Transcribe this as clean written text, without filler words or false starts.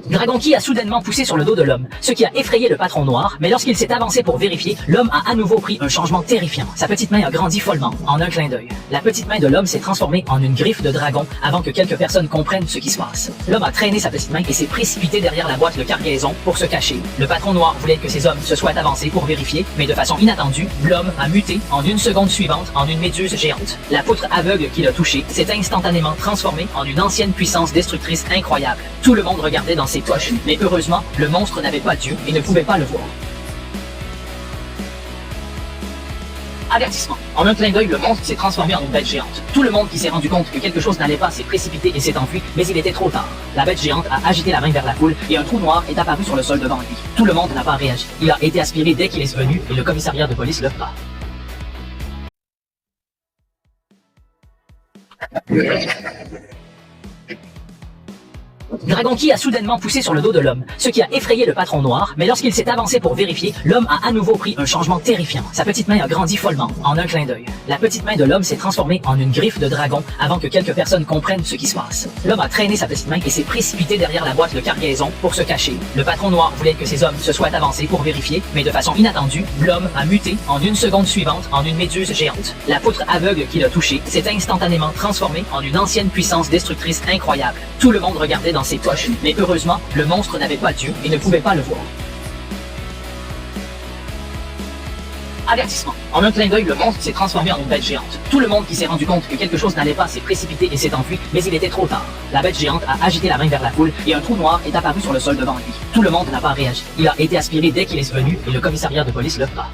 Dragonky a soudainement poussé sur le dos de l'homme, ce qui a effrayé le patron noir, mais lorsqu'il s'est avancé pour vérifier, l'homme a à nouveau pris un changement terrifiant. Sa petite main a grandi follement, en un clin d'œil. La petite main de l'homme s'est transformée en une griffe de dragon avant que quelques personnes comprennent ce qui se passe. L'homme a traîné sa petite main et s'est précipité derrière la boîte de cargaison pour se cacher. Le patron noir voulait que ses hommes se soient avancés pour vérifier, mais de façon inattendue, l'homme a muté en une seconde suivante en une méduse géante. La poutre aveugle qui l'a touché s'est instantanément transformée en une ancienne puissance destructrice incroyable. Tout le monde regardait dans ses poches, mais heureusement, le monstre n'avait pas d'yeux et ne pouvait pas le voir. Avertissement. En un clin d'œil, le monstre s'est transformé en une bête géante. Tout le monde qui s'est rendu compte que quelque chose n'allait pas s'est précipité et s'est enfui, mais il était trop tard. La bête géante a agité la main vers la foule et un trou noir est apparu sur le sol devant lui. Tout le monde n'a pas réagi. Il a été aspiré dès qu'il est venu et le commissariat de police le fera. Dragonky a soudainement poussé sur le dos de l'homme, ce qui a effrayé le patron noir, mais lorsqu'il s'est avancé pour vérifier, l'homme a à nouveau pris un changement terrifiant. Sa petite main a grandi follement, en un clin d'œil. La petite main de l'homme s'est transformée en une griffe de dragon avant que quelques personnes comprennent ce qui se passe. L'homme a traîné sa petite main et s'est précipité derrière la boîte de cargaison pour se cacher. Le patron noir voulait que ses hommes se soient avancés pour vérifier, mais de façon inattendue, l'homme a muté en une seconde suivante en une méduse géante. La poutre aveugle qui l'a touché s'est instantanément transformée en une ancienne puissance destructrice incroyable. Tout le monde regardait dans ses poches, mais heureusement, le monstre n'avait pas d'yeux et ne pouvait pas le voir. Avertissement. En un clin d'œil, le monstre s'est transformé en une bête géante. Tout le monde qui s'est rendu compte que quelque chose n'allait pas s'est précipité et s'est enfui, mais il était trop tard. La bête géante a agité la main vers la foule et un trou noir est apparu sur le sol devant lui. Tout le monde n'a pas réagi. Il a été aspiré dès qu'il est venu et le commissariat de police le fera.